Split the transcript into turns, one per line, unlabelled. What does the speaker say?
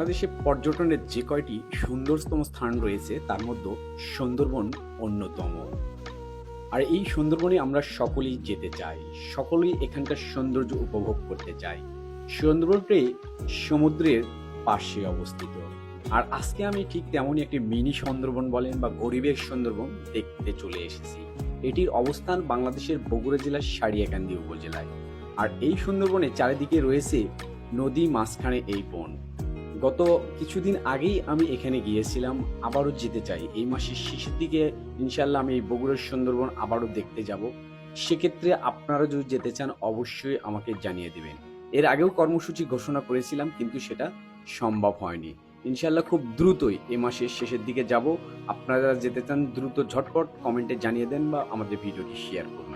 বাংলাদেশে পর্যটনের যে কয়টি সুন্দরতম স্থান রয়েছে তার মধ্যে সুন্দরবন অন্যতম। আর এই সুন্দরবনে আমরা সকলেই যেতে চাই, সকলেই এখানকার সৌন্দর্য উপভোগ করতে চাই। সুন্দরবনটি সমুদ্রের পাশে অবস্থিত। আর আজকে আমি ঠিক তেমনই একটি মিনি সুন্দরবন বলেন বা গরিবের সুন্দরবন দেখতে চলে এসেছি। এটির অবস্থান বাংলাদেশের বগুড়া জেলার সারিয়াকান্দি উপজেলায়। আর এই সুন্দরবনে চারিদিকে রয়েছে নদী, মাঝখানে এই বন। গত কিছুদিন আগেই আমি এখানে গিয়েছিলাম, আবারও যেতে চাই। এই মাসের শেষের দিকে ইনশাল্লাহ আমি এই বগুড়ার সুন্দরবন আবারও দেখতে যাব। সেক্ষেত্রে আপনারা যদি যেতে চান অবশ্যই আমাকে জানিয়ে দিবেন। এর আগেও কর্মসূচি ঘোষণা করেছিলাম কিন্তু সেটা সম্ভব হয়নি। ইনশাল্লাহ খুব দ্রুতই এ মাসের শেষের দিকে যাব। আপনারা যেতে চান দ্রুত ঝটপট কমেন্টে জানিয়ে দেন বা আমাদের ভিডিওটি শেয়ার করুন।